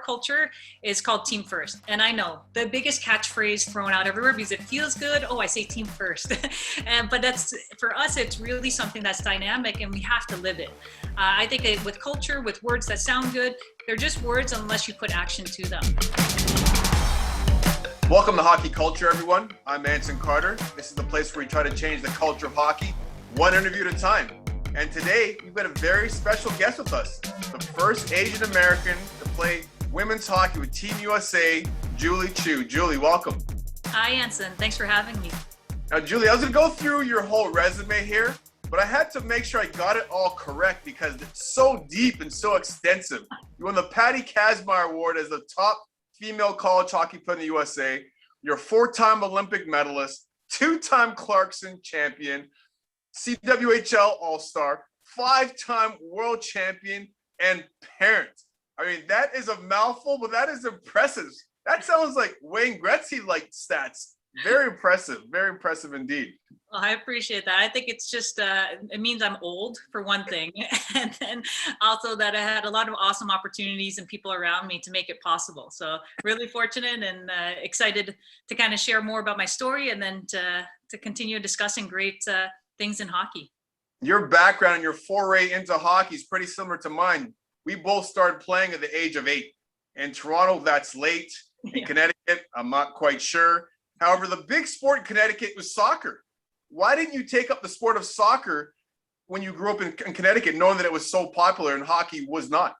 culture is called team first. And I know the biggest catchphrase thrown out everywhere because it feels good. Oh, I say team first. But that's, for us, it's really something that's dynamic and we have to live it. I think with culture, with words that sound good, they're just words unless you put action to them. Welcome to Hockey Culture, everyone. I'm Anson Carter. This is the place where we try to change the culture of hockey, one interview at a time. And today, we've got a very special guest with us, the first Asian American to play women's hockey with Team USA, Julie Chu. Julie, welcome. Hi, Anson. Thanks for having me. Now, Julie, I was going to go through your whole resume here, but I had to make sure I got it all correct because it's so deep and so extensive. You won the Patty Kazmaier Award as the top female college hockey player in the USA. You're a four-time Olympic medalist, two-time Clarkson champion, CWHL All-Star, five-time world champion, and parent. I mean, that is a mouthful, but that is impressive. That sounds like Wayne Gretzky-like stats. Very impressive indeed. Well, I appreciate that. I think it's just, it means I'm old, for one thing. And then also that I had a lot of awesome opportunities and people around me to make it possible. So really fortunate and excited to kind of share more about my story and then to continue discussing great things in hockey. Your background and your foray into hockey is pretty similar to mine. We both started playing at the age of 8. In Toronto, that's late. In Connecticut, I'm not quite sure. However, the big sport in Connecticut was soccer. Why didn't you take up the sport of soccer when you grew up in Connecticut, knowing that it was so popular and hockey was not?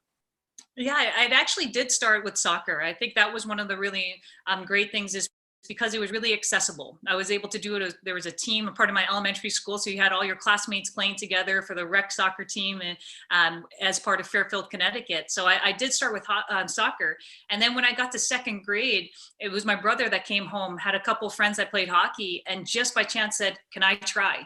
Yeah, I actually did start with soccer. I think that was one of the really great things is because it was really accessible. I was able to do it. There was a team, a part of my elementary school, so you had all your classmates playing together for the rec soccer team and as part of Fairfield, Connecticut. So I did start with soccer. And then when I got to second grade, it was my brother that came home, had a couple of friends that played hockey, and just by chance said, "Can I try?"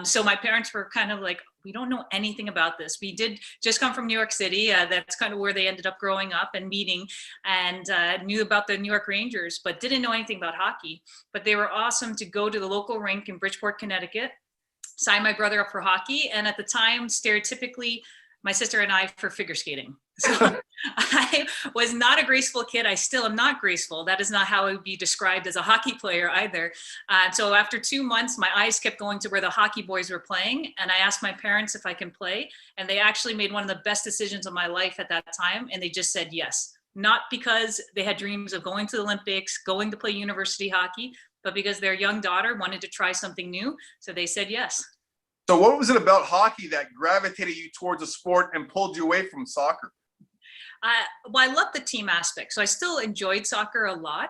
So my parents were kind of like, we don't know anything about this. We did just come from New York City. That's kind of where they ended up growing up and meeting, and knew about the New York Rangers, but didn't know anything about hockey. But they were awesome to go to the local rink in Bridgeport, Connecticut, sign my brother up for hockey. And at the time, stereotypically, my sister and I for figure skating. So I was not a graceful kid. I still am not graceful. That is not how I would be described as a hockey player either. So after 2 months, my eyes kept going to where the hockey boys were playing. And I asked my parents if I can play. And they actually made one of the best decisions of my life at that time. And they just said yes. Not because they had dreams of going to the Olympics, going to play university hockey, but because their young daughter wanted to try something new. So they said yes. So what was it about hockey that gravitated you towards a sport and pulled you away from soccer? Well, I love the team aspect. So I still enjoyed soccer a lot,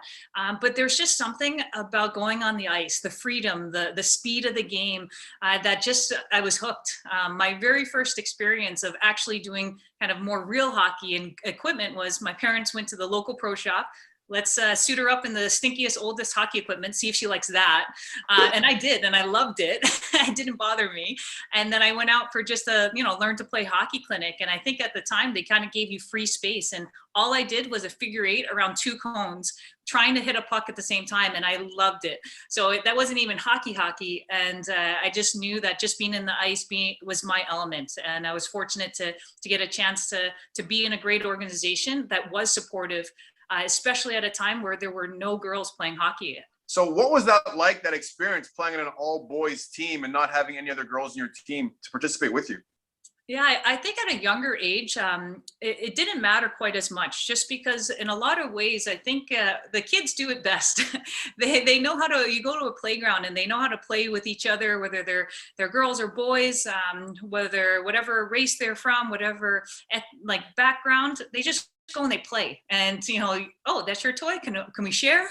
but there's just something about going on the ice, the freedom, the speed of the game that just, I was hooked. My very first experience of actually doing kind of more real hockey and equipment was my parents went to the local pro shop. Let's suit her up in the stinkiest, oldest hockey equipment, see if she likes that. And I did, and I loved it. It didn't bother me. And then I went out for just a, learn to play hockey clinic. And I think at the time they kind of gave you free space. And all I did was a figure 8 around 2 cones, trying to hit a puck at the same time. And I loved it. So that wasn't even hockey. And I just knew that just being in the ice was my element. And I was fortunate to get a chance to be in a great organization that was supportive, especially at a time where there were no girls playing hockey yet. So what was that like, that experience playing in an all-boys team and not having any other girls in your team to participate with you? Yeah, I think at a younger age, it didn't matter quite as much, just because in a lot of ways, I think the kids do it best. They know how to, you go to a playground and they know how to play with each other, whether they're girls or boys, whether whatever race they're from, whatever background, they just go and they play, and oh, that's your toy, can we share?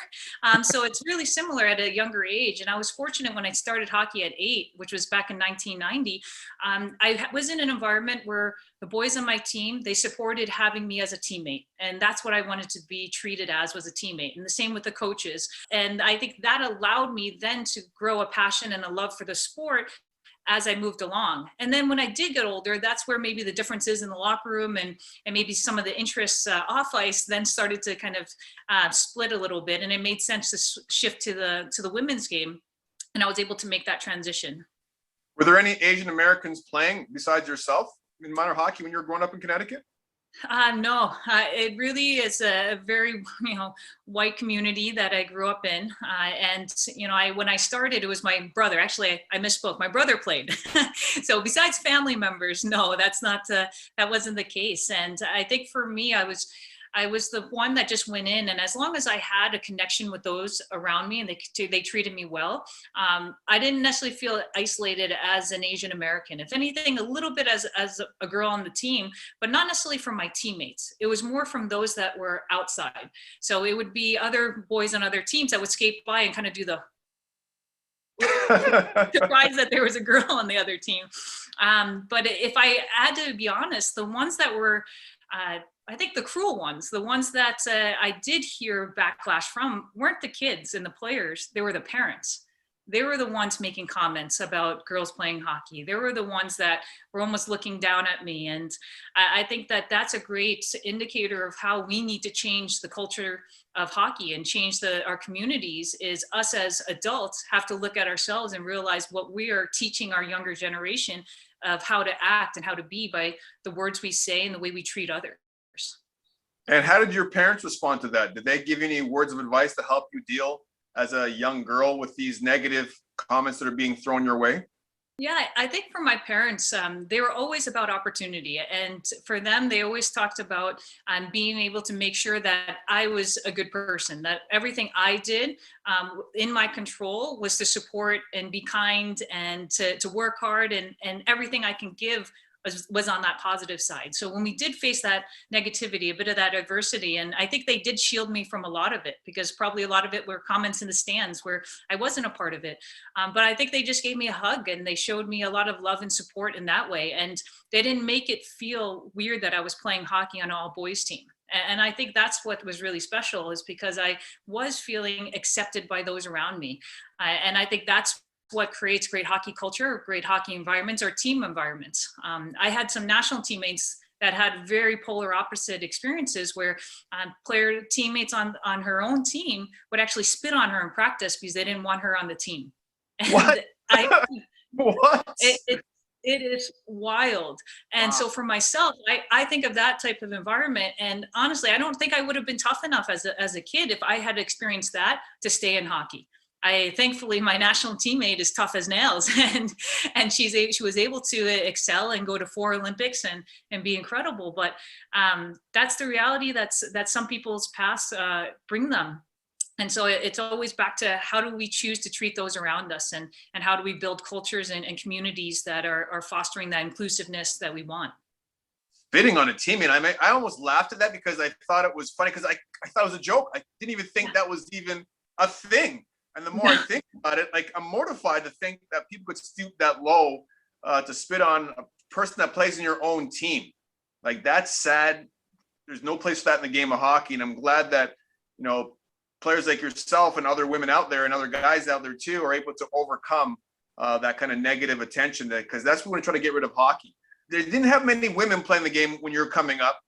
So it's really similar at a younger age. And I was fortunate when I started hockey at 8, which was back in 1990. I was in an environment where the boys on my team, they supported having me as a teammate, and that's what I wanted to be treated as, was a teammate. And the same with the coaches. And I think that allowed me then to grow a passion and a love for the sport as I moved along. And then when I did get older, that's where maybe the differences in the locker room and maybe some of the interests off ice then started to kind of split a little bit. And it made sense to shift to the women's game. And I was able to make that transition. Were there any Asian Americans playing besides yourself in minor hockey when you were growing up in Connecticut? No, it really is a very, white community that I grew up in. And, when I started, it was my brother. Actually, I misspoke. My brother played. So besides family members, no, that's not, that wasn't the case. And I think for me, I was the one that just went in, and as long as I had a connection with those around me and they treated me well, I didn't necessarily feel isolated as an Asian American. If anything, a little bit as a girl on the team, but not necessarily from my teammates. It was more from those that were outside. So it would be other boys on other teams that would skate by and kind of do the surprised that there was a girl on the other team. But if I had to be honest, the ones that were I think the cruel ones, the ones that I did hear backlash from, weren't the kids and the players, they were the parents. They were the ones making comments about girls playing hockey. They were the ones that were almost looking down at me. And I think that that's a great indicator of how we need to change the culture of hockey and change our communities. Is us as adults have to look at ourselves and realize what we are teaching our younger generation of how to act and how to be by the words we say and the way we treat others. And how did your parents respond to that? Did they give you any words of advice to help you deal as a young girl with these negative comments that are being thrown your way? Yeah, I think for my parents, they were always about opportunity. And for them, they always talked about being able to make sure that I was a good person, that everything I did in my control was to support and be kind and to work hard, and everything I can give was on that positive side. So when we did face that negativity, a bit of that adversity, and I think they did shield me from a lot of it, because probably a lot of it were comments in the stands where I wasn't a part of it. But I think they just gave me a hug and they showed me a lot of love and support in that way. And they didn't make it feel weird that I was playing hockey on an all boys team. And I think that's what was really special, is because I was feeling accepted by those around me. And I think that's what creates great hockey culture, great hockey environments, or team environments. I had some national teammates that had very polar opposite experiences, where player teammates on her own team would actually spit on her in practice because they didn't want her on the team. And What? What? It is wild. And Wow. so for myself, I think of that type of environment. And honestly, I don't think I would have been tough enough as a kid if I had experienced that to stay in hockey. Thankfully, my national teammate is tough as nails, and she was able to excel and go to 4 Olympics and be incredible. But that's the reality that some people's past bring them. And so it's always back to, how do we choose to treat those around us, and how do we build cultures and communities that are fostering that inclusiveness that we want. Spitting on a teammate. I almost laughed at that because I thought it was funny, because I thought it was a joke. I didn't even think that was even a thing. And the more I think about it, like, I'm mortified to think that people could stoop that low to spit on a person that plays in your own team. Like, that's sad. There's no place for that in the game of hockey. And I'm glad that, players like yourself and other women out there and other guys out there too are able to overcome that kind of negative attention, because that's what we're trying to get rid of hockey. They didn't have many women playing the game when you were coming up.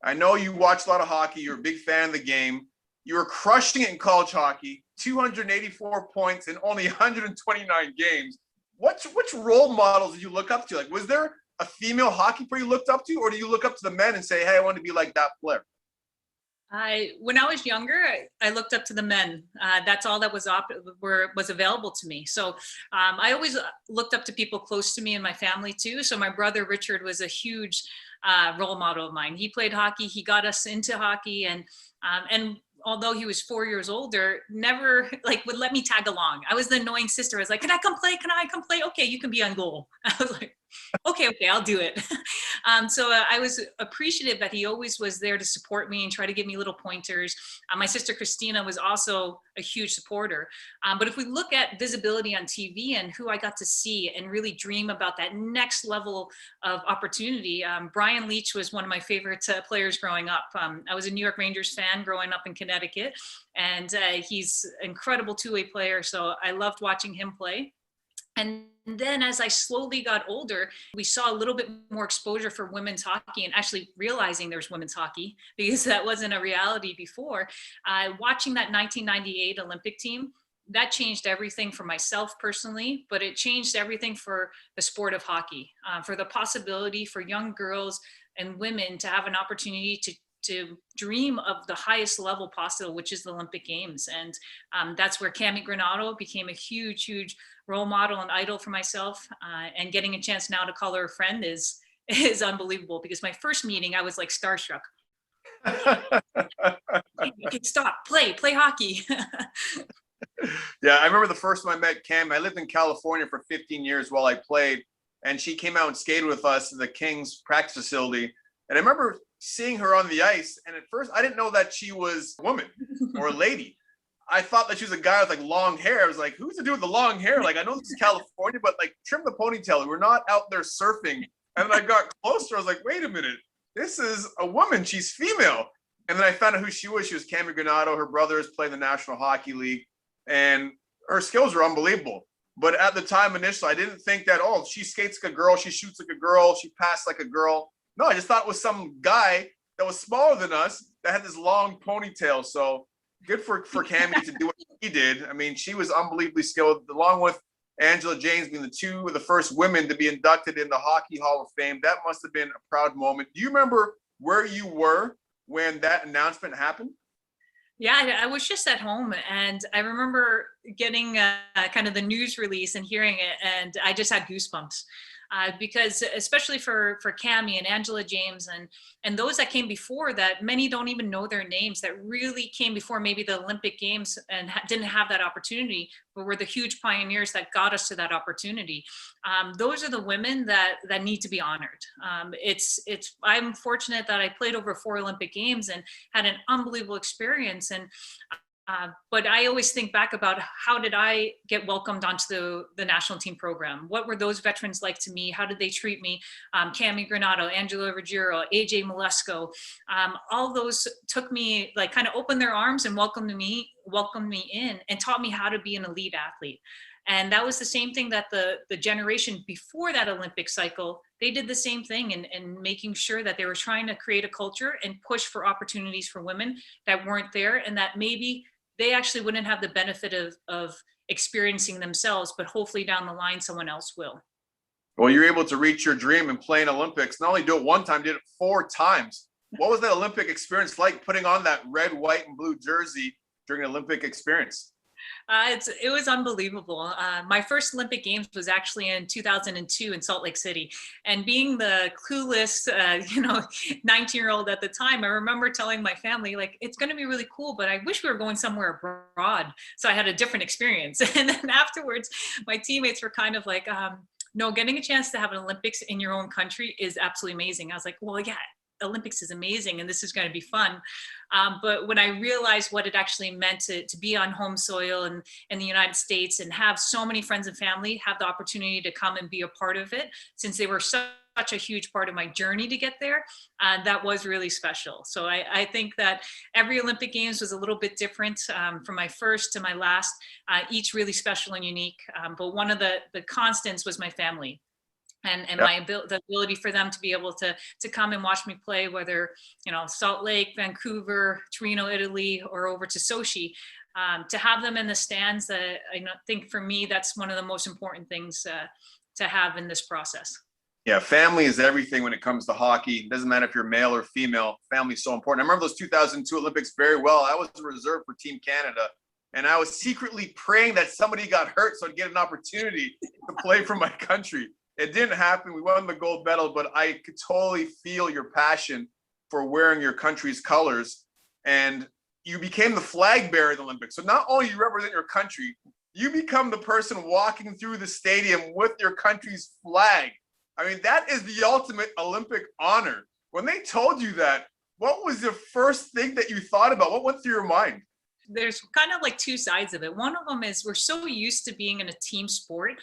I know you watched a lot of hockey. You're a big fan of the game. You were crushing it in college hockey, 284 points in only 129 games. Which role models did you look up to? Like, was there a female hockey player you looked up to, or do you look up to the men and say, hey, I want to be like that player? When I was younger, I looked up to the men. That's all that was available to me. So I always looked up to people close to me and my family too. So my brother Richard was a huge role model of mine. He played hockey. He got us into hockey, and although he was 4 years older, never would let me tag along. I was the annoying sister. I was like, can I come play? Can I come play? Okay, you can be on goal. I was like, okay, I'll do it. So I was appreciative that he always was there to support me and try to give me little pointers. My sister Christina was also a huge supporter. But if we look at visibility on TV and who I got to see and really dream about that next level of opportunity, Brian Leetch was one of my favorite players growing up. I was a New York Rangers fan growing up in Connecticut, and he's an incredible two-way player. So I loved watching him play. And then as I slowly got older, we saw a little bit more exposure for women's hockey, and actually realizing there's women's hockey, because that wasn't a reality before. Watching that 1998 Olympic team, that changed everything for myself personally, but it changed everything for the sport of hockey, for the possibility for young girls and women to have an opportunity to dream of the highest level possible, which is the Olympic Games. And that's where Cami Granato became a huge role model and idol for myself. And getting a chance now to call her a friend is unbelievable, because my first meeting, I was like starstruck. Okay, stop, play hockey. Yeah, I remember the first time I met Cam. I lived in California for 15 years while I played, and she came out and skated with us in the Kings practice facility. And I remember seeing her on the ice, and at first I didn't know that she was a woman or a lady. I thought that she was a guy with like long hair. I was like, who's the dude with the long hair? Like, I know this is California, but like, trim the ponytail. We're not out there surfing. And then I got closer. I was like, wait a minute, this is a woman. She's female. And then I found out who she was. She was Cami Granato. Her brothers play in the National Hockey League, and her skills were unbelievable. But at the time, initially, I didn't think that, oh, she skates like a girl, she shoots like a girl, she passed like a girl. No, I just thought it was some guy that was smaller than us that had this long ponytail. So good for Cami to do what he did. I mean, she was unbelievably skilled, along with Angela James being the two of the first women to be inducted in the Hockey Hall of Fame. That must have been a proud moment. Do you remember where you were when that announcement happened? Yeah, I was just at home, and I remember getting kind of the news release and hearing it, and I just had goosebumps. Because especially for Cami and Angela James and those that came before that, many don't even know their names, that really came before maybe the Olympic Games and didn't have that opportunity, but were the huge pioneers that got us to that opportunity. Those are the women that need to be honored. I'm fortunate that I played over 4 Olympic Games and had an unbelievable experience. And but I always think back about, how did I get welcomed onto the national team program? What were those veterans like to me? How did they treat me? Cami Granato, Angela Ruggiero, AJ Malesko, all those took me, like, kind of opened their arms and welcomed me in and taught me how to be an elite athlete. And that was the same thing that the generation before that Olympic cycle, they did the same thing, and making sure that they were trying to create a culture and push for opportunities for women that weren't there, and that maybe they actually wouldn't have the benefit of experiencing themselves, but hopefully down the line, someone else will. Well, you're able to reach your dream and play in Olympics. Not only do it one time, did it 4 times. What was that Olympic experience like, putting on that red, white, and blue jersey during an Olympic experience? It was unbelievable. My first Olympic Games was actually in 2002 in Salt Lake City. And being the clueless, 19-year-old at the time, I remember telling my family, like, it's going to be really cool, but I wish we were going somewhere abroad. So I had a different experience. And then afterwards, my teammates were kind of like, no, getting a chance to have an Olympics in your own country is absolutely amazing. I was like, well, yeah, Olympics is amazing and this is going to be fun. But when I realized what it actually meant to be on home soil and in the United States, and have so many friends and family have the opportunity to come and be a part of it, since they were such a huge part of my journey to get there, that was really special. So I think that every Olympic Games was a little bit different, from my first to my last, each really special and unique. But one of the constants was my family. And yep. The ability for them to be able to come and watch me play, whether, Salt Lake, Vancouver, Torino, Italy, or over to Sochi, to have them in the stands, that I think for me, that's one of the most important things to have in this process. Yeah, family is everything when it comes to hockey. It doesn't matter if you're male or female, family is so important. I remember those 2002 Olympics very well. I was a reserve for Team Canada, and I was secretly praying that somebody got hurt so I'd get an opportunity to play for my country. It didn't happen. We won the gold medal, but I could totally feel your passion for wearing your country's colors. And you became the flag bearer of the Olympics. So not only you represent your country, you become the person walking through the stadium with your country's flag. I mean, that is the ultimate Olympic honor. When they told you that, what was the first thing that you thought about? What went through your mind? There's kind of like 2 sides of it. One of them is, we're so used to being in a team sport,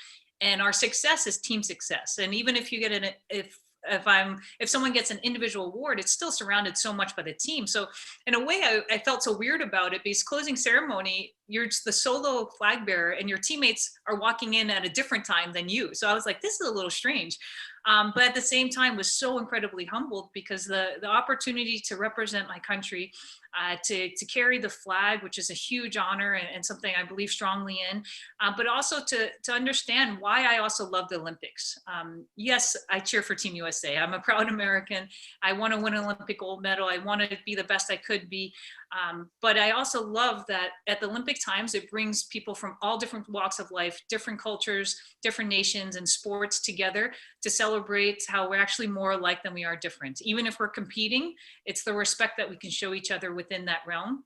and our success is team success. And even if you get if someone gets an individual award, it's still surrounded so much by the team. So in a way, I felt so weird about it, because closing ceremony, you're the solo flag bearer and your teammates are walking in at a different time than you. So I was like, this is a little strange. But at the same time was so incredibly humbled, because the opportunity to represent my country to carry the flag, which is a huge honor and something I believe strongly in, but also to understand why I also love the Olympics. Yes, I cheer for Team USA. I'm a proud American. I want to win an Olympic gold medal. I want to be the best I could be. But I also love that at the Olympic times, it brings people from all different walks of life, different cultures, different nations and sports together to celebrate how we're actually more alike than we are different. Even if we're competing, it's the respect that we can show each other within that realm.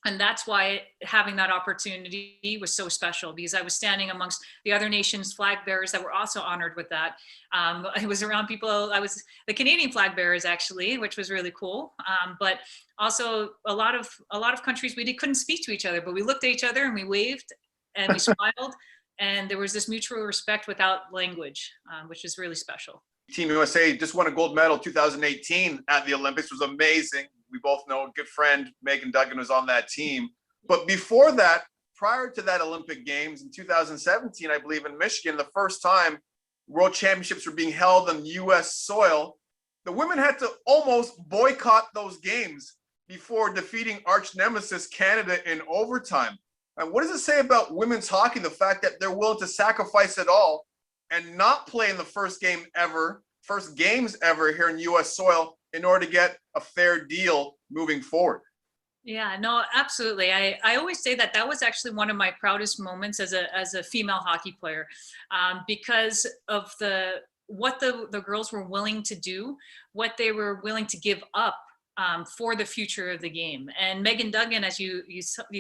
And that's why having that opportunity was so special, because I was standing amongst the other nations' flag bearers that were also honored with that. I was around people, I was the Canadian flag bearers actually, which was really cool. But also a lot of countries, we couldn't speak to each other, but we looked at each other and we waved and we smiled. And there was this mutual respect without language, which is really special. Team USA just won a gold medal 2018 at the Olympics. It was amazing. We both know a good friend, Megan Duggan, was on that team. But before that, prior to that Olympic Games in 2017, I believe in Michigan, the first time World Championships were being held on U.S. soil, the women had to almost boycott those games before defeating arch nemesis Canada in overtime. And what does it say about women's hockey, the fact that they're willing to sacrifice it all and not play in the first games ever here in U.S. soil in order to get a fair deal moving forward? Yeah, no, absolutely. I always say that was actually one of my proudest moments as a female hockey player, because of what the girls were willing to do, what they were willing to give up for the future of the game. And Megan Duggan, as you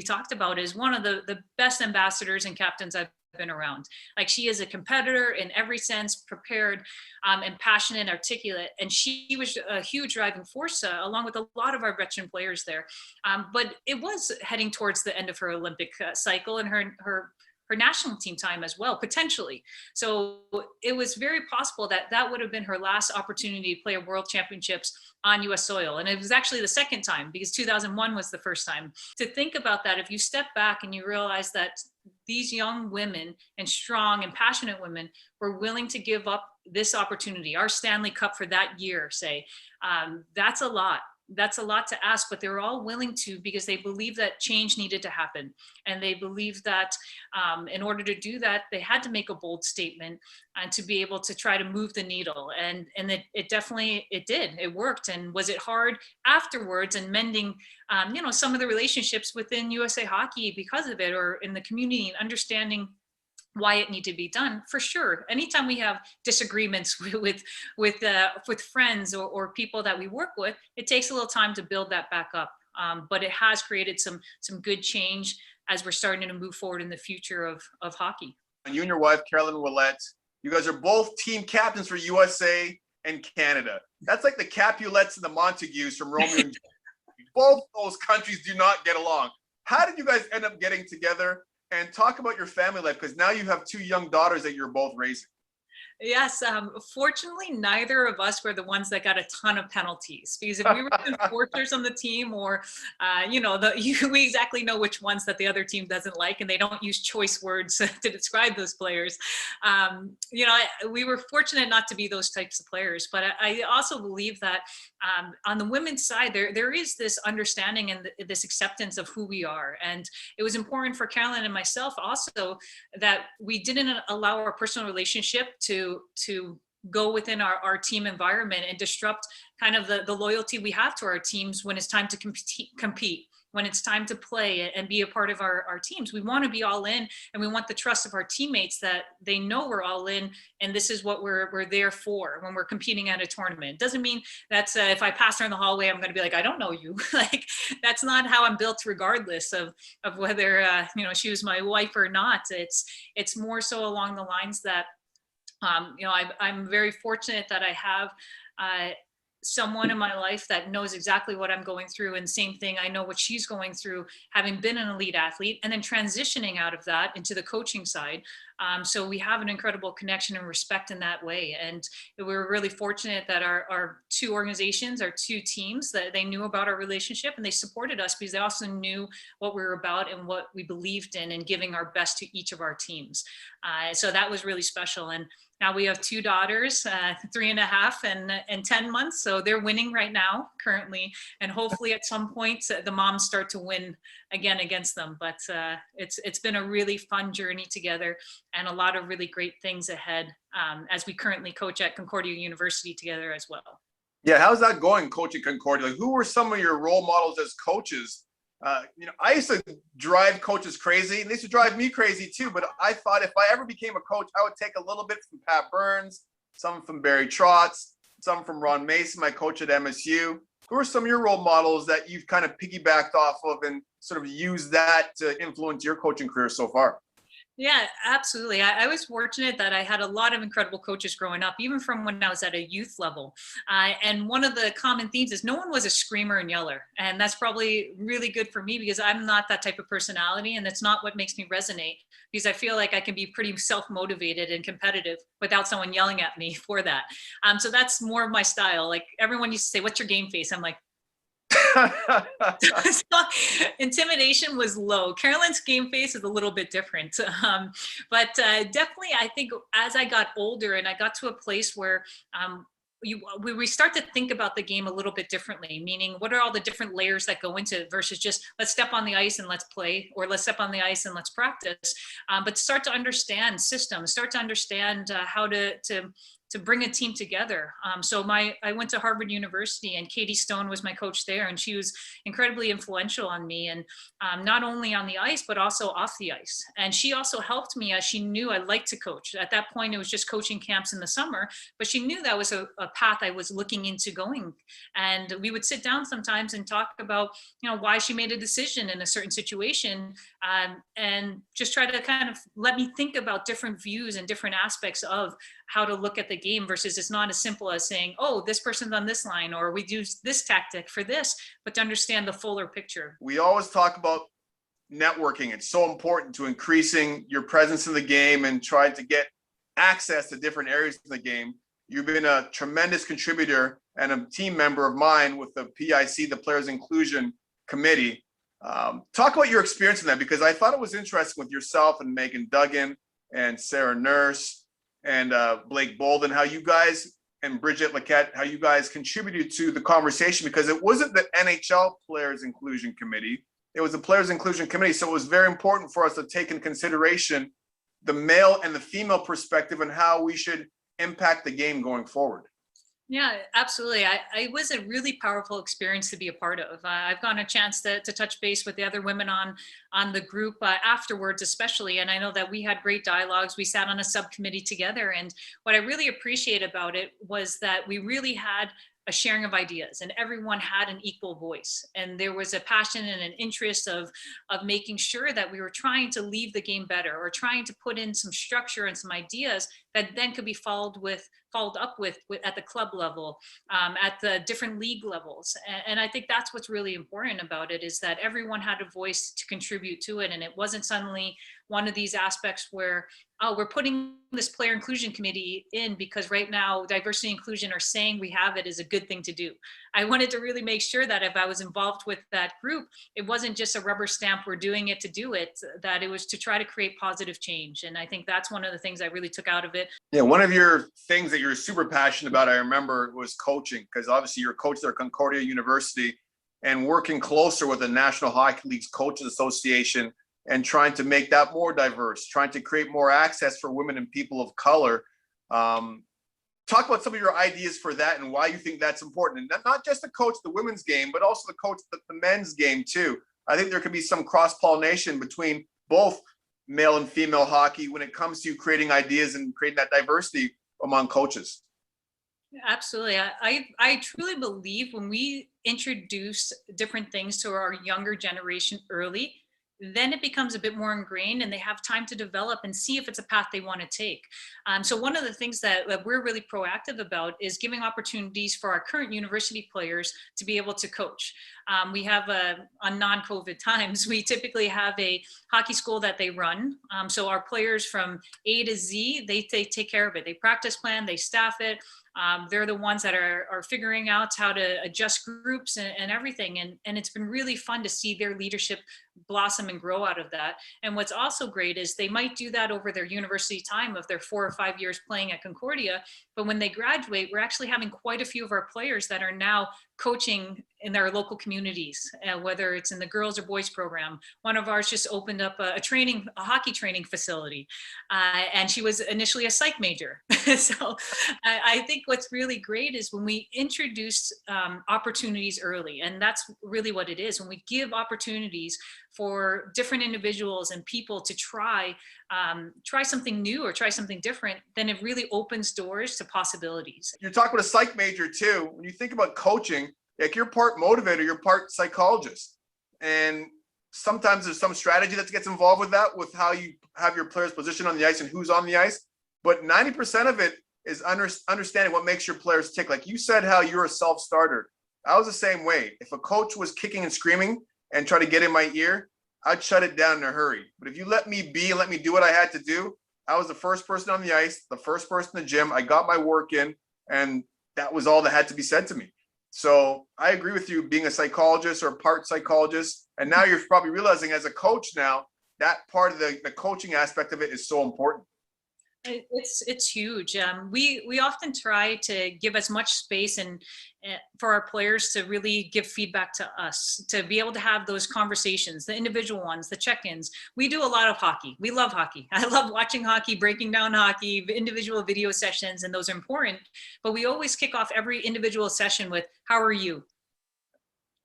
talked about, is one of the best ambassadors and captains I've been around. Like, she is a competitor in every sense, prepared and passionate, articulate, and she was a huge driving force along with a lot of our veteran players there. But it was heading towards the end of her Olympic cycle and her national team time as well, potentially. So it was very possible that would have been her last opportunity to play a World Championships on U.S. soil. And it was actually the second time, because 2001 was the first time. To think about that, if you step back and you realize that these young women and strong and passionate women were willing to give up this opportunity, our Stanley Cup for that year, say, that's a lot. That's a lot to ask, but they were all willing to, because they believed that change needed to happen. And they believed that in order to do that, they had to make a bold statement and to be able to try to move the needle. And it definitely, it did, it worked. And was it hard afterwards and mending, some of the relationships within USA Hockey because of it, or in the community, and understanding why it needed to be done? For sure. Anytime we have disagreements with friends or people that we work with, it takes a little time to build that back up. But it has created some good change as we're starting to move forward in the future of hockey. And you and your wife, Caroline Ouellette, you guys are both team captains for USA and Canada. That's like the Capulets and the Montagues from Romeo and Juliet. Both those countries do not get along. How did you guys end up getting together? And talk about your family life, because now you have two young daughters that you're both raising. Yes, fortunately, neither of us were the ones that got a ton of penalties, because if we were the enforcers on the team, or, we exactly know which ones that the other team doesn't like, and they don't use choice words to describe those players. We were fortunate not to be those types of players, but I also believe that on the women's side, there is this understanding and this acceptance of who we are. And it was important for Caroline and myself also that we didn't allow our personal relationship to go within our team environment and disrupt kind of the loyalty we have to our teams when it's time to compete, when it's time to play and be a part of our teams. We want to be all in, and we want the trust of our teammates that they know we're all in, and this is what we're there for when we're competing at a tournament. It doesn't mean that's if I pass her in the hallway, I'm going to be like, I don't know you. Like, that's not how I'm built, regardless of whether she was my wife or not. It's more so along the lines that I'm very fortunate that I have someone in my life that knows exactly what I'm going through, and same thing, I know what she's going through, having been an elite athlete and then transitioning out of that into the coaching side. So we have an incredible connection and respect in that way. And we were really fortunate that our two organizations, our two teams, that they knew about our relationship and they supported us because they also knew what we were about and what we believed in and giving our best to each of our teams. So that was really special. And now we have two daughters, 3.5 and 10 months. So they're winning right now currently. And hopefully at some point the moms start to win again against them. But it's been a really fun journey together and a lot of really great things ahead as we currently coach at Concordia University together as well. Yeah, how's that going, coaching Concordia? Like, who were some of your role models as coaches? I used to drive coaches crazy, and they used to drive me crazy too. But I thought if I ever became a coach, I would take a little bit from Pat Burns, some from Barry Trotz, some from Ron Mason, my coach at MSU. Who are some of your role models that you've kind of piggybacked off of and sort of used that to influence your coaching career so far? Yeah, absolutely. I was fortunate that I had a lot of incredible coaches growing up, even from when I was at a youth level. And one of the common themes is no one was a screamer and yeller. And that's probably really good for me because I'm not that type of personality. And it's not what makes me resonate because I feel like I can be pretty self-motivated and competitive without someone yelling at me for that. So that's more of my style. Like everyone used to say, "What's your game face?" I'm like, so, intimidation was low. Caroline's game face is a little bit different. But definitely, I think as I got older and I got to a place where we start to think about the game a little bit differently, meaning what are all the different layers that go into it versus just let's step on the ice and let's play, or let's step on the ice and let's practice. But start to understand systems, start to understand how to bring a team together. So I went to Harvard University and Katie Stone was my coach there, and she was incredibly influential on me, and not only on the ice, but also off the ice. And she also helped me as she knew I liked to coach. At that point, it was just coaching camps in the summer, but she knew that was a path I was looking into going. And we would sit down sometimes and talk about, why she made a decision in a certain situation, and just try to kind of let me think about different views and different aspects of how to look at the game versus it's not as simple as saying, oh, this person's on this line, or we use this tactic for this, but to understand the fuller picture. We always talk about networking. It's so important to increasing your presence in the game and trying to get access to different areas of the game. You've been a tremendous contributor and a team member of mine with the PIC, the Players Inclusion Committee. Talk about your experience in that, because I thought it was interesting with yourself and Megan Duggan and Sarah Nurse and Blake Bolden, how you guys, and Bridget Laquette, how you guys contributed to the conversation, because it wasn't the NHL Players Inclusion Committee, it was the Players Inclusion Committee. So it was very important for us to take in consideration the male and the female perspective and how we should impact the game going forward. Yeah, absolutely. It was a really powerful experience to be a part of. I've gotten a chance to touch base with the other women on the group afterwards, especially. And I know that we had great dialogues. We sat on a subcommittee together. And what I really appreciate about it was that we really had a sharing of ideas and everyone had an equal voice. And there was a passion and an interest of making sure that we were trying to leave the game better, or trying to put in some structure and some ideas that then could be followed up with at the club level, at the different league levels. And I think that's what's really important about it, is that everyone had a voice to contribute to it. And it wasn't suddenly one of these aspects where, oh, we're putting this player inclusion committee in because right now diversity and inclusion are saying we have it is a good thing to do. I wanted to really make sure that if I was involved with that group, it wasn't just a rubber stamp, we're doing it to do it, that it was to try to create positive change. And I think that's one of the things I really took out of it. Yeah, one of your things that you're super passionate about, I remember, was coaching, because obviously you're a coach there at Concordia University and working closer with the National Hockey League's Coaches Association and trying to make that more diverse, trying to create more access for women and people of color. Talk about some of your ideas for that and why you think that's important. And not just to coach the women's game, but also to coach the men's game too. I think there could be some cross-pollination between both male and female hockey when it comes to creating ideas and creating that diversity among coaches. Absolutely. I truly believe when we introduce different things to our younger generation early, then it becomes a bit more ingrained and they have time to develop and see if it's a path they want to take. So one of the things that we're really proactive about is giving opportunities for our current university players to be able to coach. We have on non-COVID times, we typically have a hockey school that they run. So our players from A to Z, they take care of it. They practice plan, they staff it. They're the ones that are figuring out how to adjust groups and everything. And it's been really fun to see their leadership blossom and grow out of that. And what's also great is they might do that over their university time of their 4 or 5 years playing at Concordia. But when they graduate, we're actually having quite a few of our players that are now coaching in their local communities, whether it's in the girls or boys program. One of ours just opened up a hockey training facility, and she was initially a psych major. So I think what's really great is when we introduce opportunities early, and that's really what it is. When we give opportunities for different individuals and people to try something new or try something different, then it really opens doors to possibilities. You're talking about a psych major too. When you think about coaching, like you're part motivator, you're part psychologist. And sometimes there's some strategy that gets involved with that, with how you have your players positioned on the ice and who's on the ice. But 90% of it is understanding what makes your players tick. Like you said, how you're a self-starter. I was the same way. If a coach was kicking and screaming and try to get in my ear, I'd shut it down in a hurry. But if you let me be and let me do what I had to do, I was the first person on the ice, the first person in the gym. I got my work in, and that was all that had to be said to me. So I agree with you, being a psychologist or part psychologist. And now you're probably realizing as a coach now, that part of the coaching aspect of it is so important. It's huge. We often try to give as much space and for our players to really give feedback to us, to be able to have those conversations, the individual ones, the check-ins. We do a lot of hockey. We love hockey. I love watching hockey, breaking down hockey, individual video sessions, and those are important. But we always kick off every individual session with, how are you?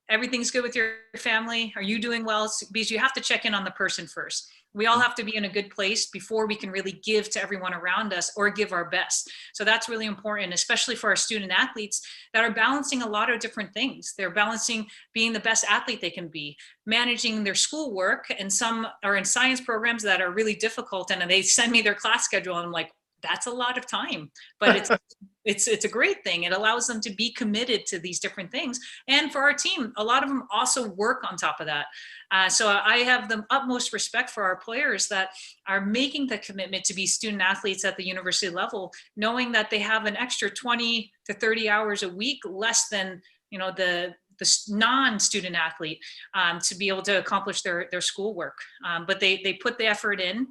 Everything's good with your family? Are you doing well? Because you have to check in on the person first. We all have to be in a good place before we can really give to everyone around us or give our best. So that's really important, especially for our student athletes that are balancing a lot of different things. They're balancing being the best athlete they can be, managing their schoolwork, and some are in science programs that are really difficult, and they send me their class schedule and I'm like, that's a lot of time, but it's a great thing. It allows them to be committed to these different things. And for our team, a lot of them also work on top of that. So I have the utmost respect for our players that are making the commitment to be student athletes at the university level, knowing that they have an extra 20 to 30 hours a week less than, the non-student athlete to be able to accomplish their schoolwork. But they put the effort in.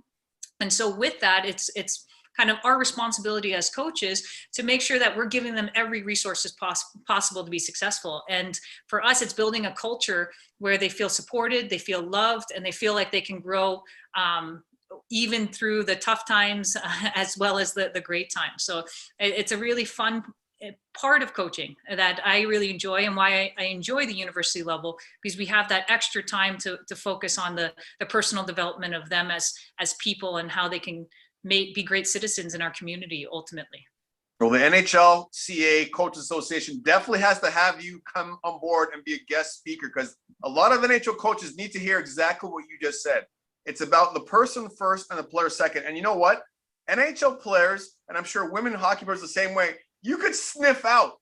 And so with that, it's kind of our responsibility as coaches to make sure that we're giving them every resource possible to be successful. And for us, it's building a culture where they feel supported, they feel loved, and they feel like they can grow even through the tough times as well as the great times. So it's a really fun part of coaching that I really enjoy, and why I enjoy the university level, because we have that extra time to focus on the personal development of them as people and how they can be great citizens in our community ultimately. Well, the NHLCA Coaches Association definitely has to have you come on board and be a guest speaker, because a lot of NHL coaches need to hear exactly what you just said. It's about the person first and the player second. And you know what? NHL players, and I'm sure women hockey players the same way, you could sniff out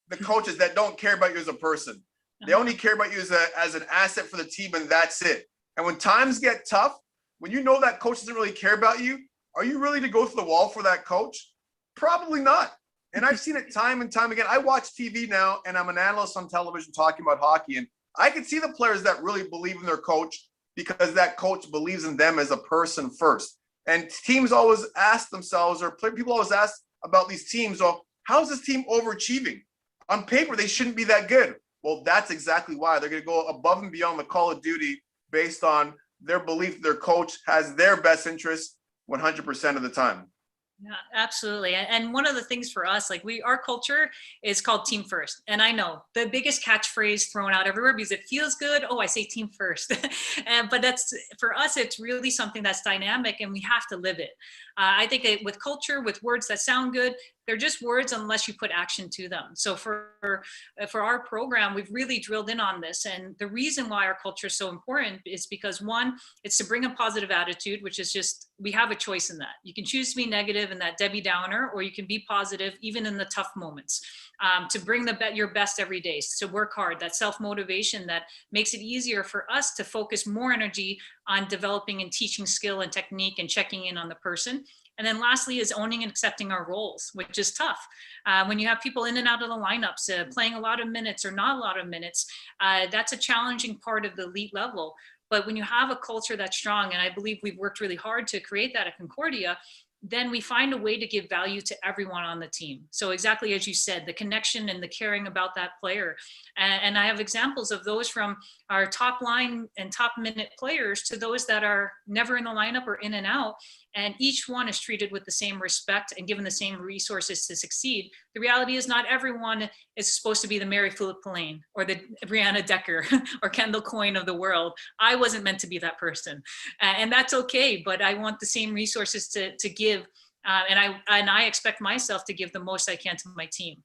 the coaches that don't care about you as a person. They only care about you as an asset for the team, and that's it. And when times get tough, when you know that coach doesn't really care about you, are you really to go through the wall for that coach? Probably not. And I've seen it time and time again. I watch TV now, and I'm an analyst on television talking about hockey, and I can see the players that really believe in their coach because that coach believes in them as a person first. And teams always ask themselves, or people always ask about these teams, well, how's this team overachieving? On paper, they shouldn't be that good. Well, that's exactly why. They're going to go above and beyond the call of duty based on their belief their coach has their best interest 100% of the time. Yeah, absolutely. And one of the things for us, like our culture is called team first. And I know the biggest catchphrase thrown out everywhere because it feels good. Oh, I say team first. But that's, for us, it's really something that's dynamic and we have to live it. I think with culture, with words that sound good, they're just words unless you put action to them. So for our program, we've really drilled in on this. And the reason why our culture is so important is because, one, it's to bring a positive attitude, which is just, we have a choice in that. You can choose to be negative and that Debbie Downer, or you can be positive even in the tough moments, to bring your best every day, to work hard, that self-motivation that makes it easier for us to focus more energy on developing and teaching skill and technique and checking in on the person. And then lastly is owning and accepting our roles, which is tough. When you have people in and out of the lineups, playing a lot of minutes or not a lot of minutes, that's a challenging part of the elite level. But when you have a culture that's strong, and I believe we've worked really hard to create that at Concordia, then we find a way to give value to everyone on the team. So exactly as you said, the connection and the caring about that player. And I have examples of those from our top line and top minute players to those that are never in the lineup or in and out. And each one is treated with the same respect and given the same resources to succeed. The reality is not everyone is supposed to be the Mary Philip Polaine or the Brianna Decker or Kendall Coyne of the world. I wasn't meant to be that person. And that's okay, but I want the same resources to give. And I expect myself to give the most I can to my team.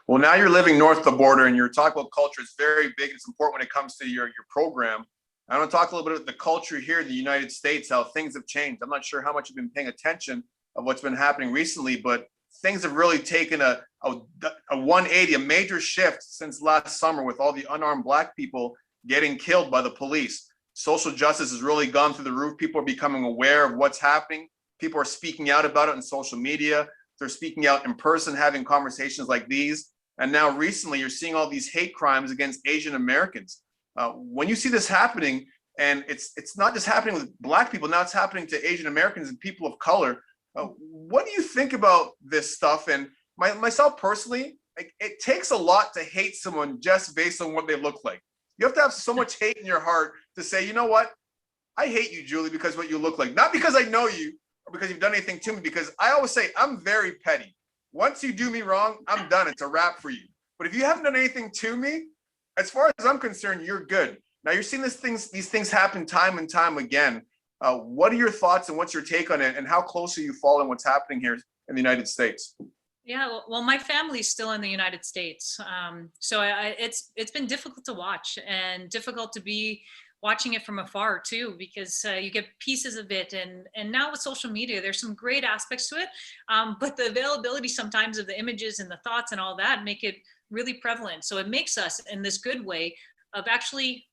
Well, now you're living north of the border and you're talking about culture. It's very big. It's important when it comes to your program. I want to talk a little bit about the culture here in the United States, how things have changed. I'm not sure how much you've been paying attention of what's been happening recently, but things have really taken a 180, a major shift since last summer with all the unarmed Black people getting killed by the police. Social justice has really gone through the roof. People are becoming aware of what's happening. People are speaking out about it on social media. They're speaking out in person, having conversations like these. And now recently you're seeing all these hate crimes against Asian Americans. When you see this happening, and it's not just happening with Black people, now it's happening to Asian Americans and people of color. What do you think about this stuff? And myself personally, it takes a lot to hate someone just based on what they look like. You have to have so much hate in your heart to say, you know what? I hate you, Julie, because of what you look like. Not because I know you or because you've done anything to me, because I always say I'm very petty. Once you do me wrong, I'm done. It's a wrap for you. But if you haven't done anything to me, as far as I'm concerned, you're good. Now you're seeing these things happen time and time again. What are your thoughts and what's your take on it? And how close are you following what's happening here in the United States? Yeah, well, my family's still in the United States. So it's been difficult to watch and difficult to be watching it from afar too, because you get pieces of it. And now with social media, there's some great aspects to it. But the availability sometimes of the images and the thoughts and all that make it really prevalent. So it makes us in this good way of actually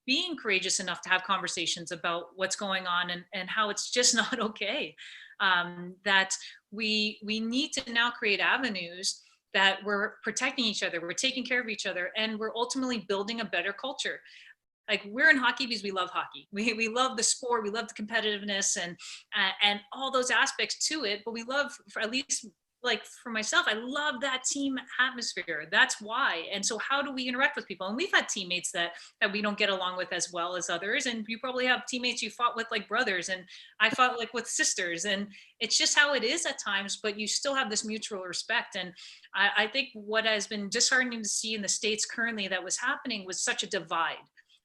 being courageous enough to have conversations about what's going on and how it's just not okay. That we need to now create avenues that we're protecting each other, we're taking care of each other, and we're ultimately building a better culture. Like, we're in hockey because we love hockey. We love the sport, we love the competitiveness and all those aspects to it, but we love, for at least like for myself, I love that team atmosphere. That's why. And so how do we interact with people? And we've had teammates that we don't get along with as well as others. And you probably have teammates you fought with like brothers, and I fought like with sisters. And it's just how it is at times, but you still have this mutual respect. And I think what has been disheartening to see in the States currently that was happening was such a divide,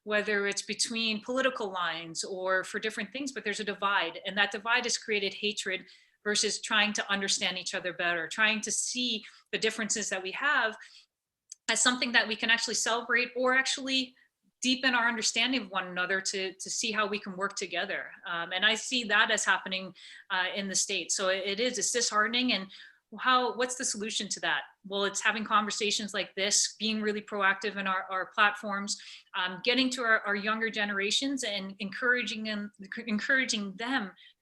whether it's between political lines or for different things, but there's a divide. And that divide has created hatred versus trying to understand each other better, trying to see the differences that we have as something that we can actually celebrate or actually deepen our understanding of one another to see how we can work together. And I see that as happening in the States. So it's disheartening. And what's the solution to that? Well, it's having conversations like this, being really proactive in our platforms, getting to our younger generations and encouraging them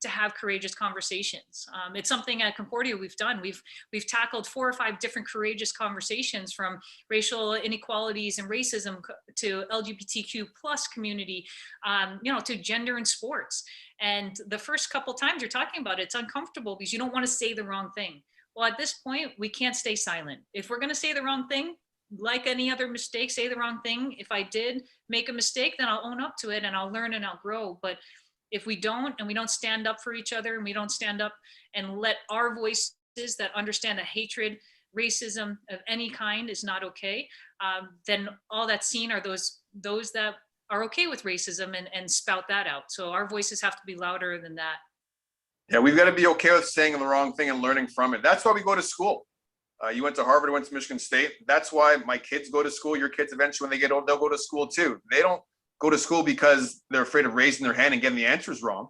to have courageous conversations. It's something at Concordia we've done. We've tackled 4 or 5 different courageous conversations, from racial inequalities and racism to LGBTQ plus community, to gender and sports. And the first couple times you're talking about it, it's uncomfortable because you don't want to say the wrong thing. Well, at this point, we can't stay silent. If we're going to say the wrong thing, like any other mistake, say the wrong thing. If I did make a mistake, then I'll own up to it and I'll learn and I'll grow. But if we don't, and we don't stand up for each other, and we don't stand up and let our voices that understand that hatred, racism of any kind is not okay, then all that's seen are those that are okay with racism and spout that out. So our voices have to be louder than that. Yeah, we've got to be okay with saying the wrong thing and learning from it. That's why we go to school. You went to Harvard, went to Michigan State. That's why my kids go to school. Your kids eventually, when they get old, they'll go to school too. They don't go to school because they're afraid of raising their hand and getting the answers wrong.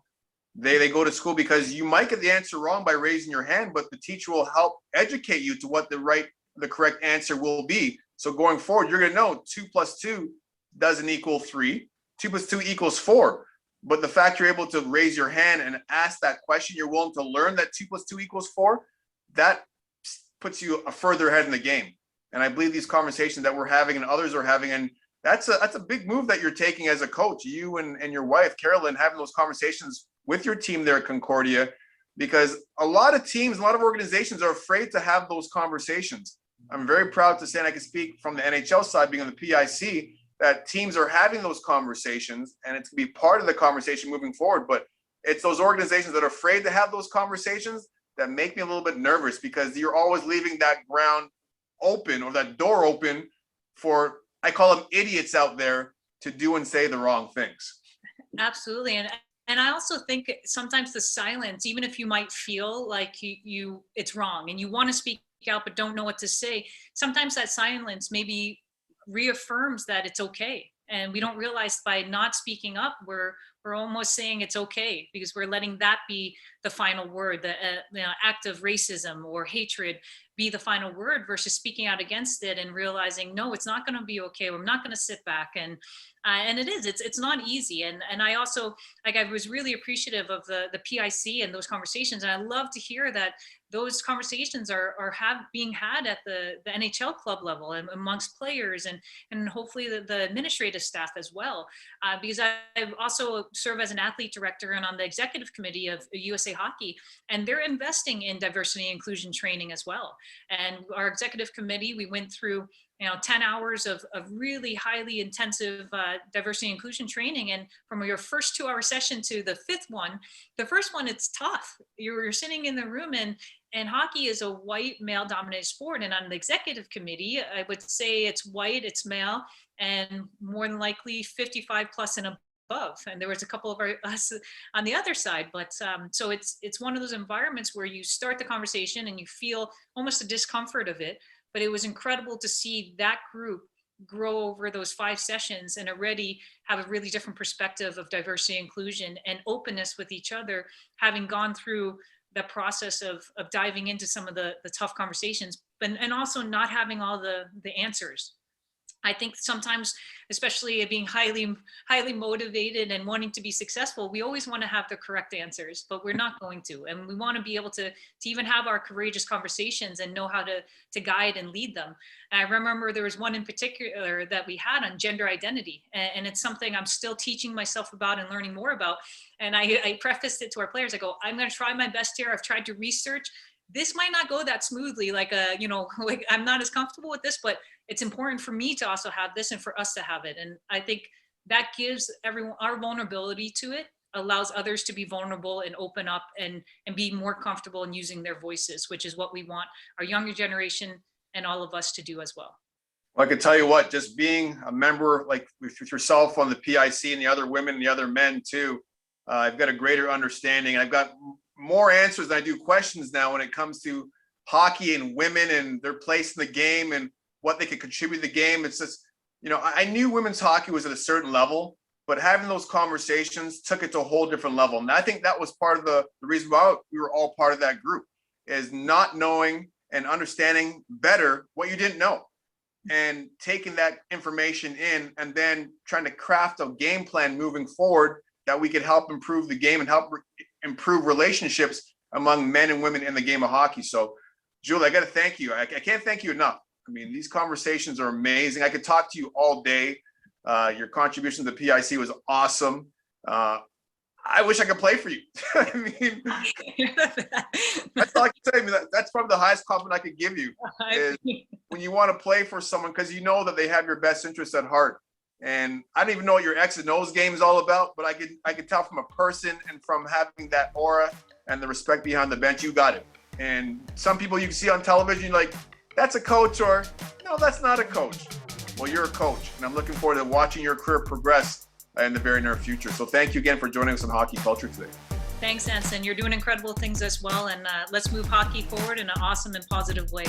They go to school because you might get the answer wrong by raising your hand, but the teacher will help educate you to what the correct answer will be. So going forward, you're going to know 2 + 2 doesn't equal 3. 2 + 2 equals 4. But the fact you're able to raise your hand and ask that question, you're willing to learn that 2 + 2 equals 4, that puts you further ahead in the game. And I believe these conversations that we're having and others are having, and that's a big move that you're taking as a coach, you and your wife, Caroline, having those conversations with your team there at Concordia, because a lot of teams, a lot of organizations are afraid to have those conversations. I'm very proud to say, and I can speak from the NHL side, being on the PIC, that teams are having those conversations, and it's going to be part of the conversation moving forward. But it's those organizations that are afraid to have those conversations that make me a little bit nervous, because you're always leaving that ground open, or that door open, for, I call them idiots out there, to do and say the wrong things. Absolutely. And I also think sometimes the silence, even if you might feel like it's wrong and you want to speak out but don't know what to say, sometimes that silence maybe reaffirms that it's okay. And we don't realize by not speaking up, we're almost saying it's okay, because we're letting that be the final word, the act of racism or hatred be the final word, versus speaking out against it and realizing, no, it's not going to be okay. We're not going to sit back. And it's not easy. And I also, I was really appreciative of the PIC and those conversations. And I love to hear that those conversations are being had at the NHL club level and amongst players, and hopefully the administrative staff as well. Because I also serve as an athlete director and on the executive committee of USA Hockey, and they're investing in diversity and inclusion training as well. And our executive committee, we went through 10 hours of really highly intensive diversity and inclusion training. And from your first 2-hour session to the fifth one, the first one, it's tough. You're sitting in the room, and hockey is a white male dominated sport. And on the executive committee, I would say it's white, it's male, and more than likely 55 plus and above. And there was a couple of us on the other side, but so it's one of those environments where you start the conversation and you feel almost a discomfort of it. But it was incredible to see that group grow over those 5 sessions and already have a really different perspective of diversity, inclusion, and openness with each other, having gone through the process of diving into some of the tough conversations, and also not having all the answers. I think sometimes, especially being highly motivated and wanting to be successful, we always want to have the correct answers, but we're not going to. And we want to be able to even have our courageous conversations and know how to guide and lead them. And I remember there was one in particular that we had on gender identity. And it's something I'm still teaching myself about and learning more about. And I prefaced it to our players. I go, I'm going to try my best here. I've tried to research. This might not go that smoothly, like I'm not as comfortable with this, but it's important for me to also have this and for us to have it. And I think that gives everyone, our vulnerability to it allows others to be vulnerable and open up and be more comfortable in using their voices, which is what we want our younger generation and all of us to do as well. Well, I can tell you what, just being a member like with yourself on the PIC and the other women and the other men too, I've got a greater understanding. I've got more answers than I do questions now when it comes to hockey and women and their place in the game and what they could contribute to the game. It's just, I knew women's hockey was at a certain level, but having those conversations took it to a whole different level. And I think that was part of the reason why we were all part of that group, is not knowing and understanding better what you didn't know, and taking that information in and then trying to craft a game plan moving forward that we could help improve the game and help improve relationships among men and women in the game of hockey. So, Julie, I got to thank you. I can't thank you enough. I mean, these conversations are amazing. I could talk to you all day. Your contribution to the PIC was awesome. I wish I could play for you. I mean, that's all I can say. I mean, that's probably the highest compliment I could give you, is when you want to play for someone, because you know that they have your best interests at heart. And I don't even know what your X and O's game is all about, but I could tell from a person and from having that aura and the respect behind the bench, you got it. And some people you can see on television, like, that's a coach, or no, that's not a coach. Well, you're a coach, and I'm looking forward to watching your career progress in the very near future. So thank you again for joining us on Hockey Culture today. Thanks, Anson. You're doing incredible things as well. And let's move hockey forward in an awesome and positive way.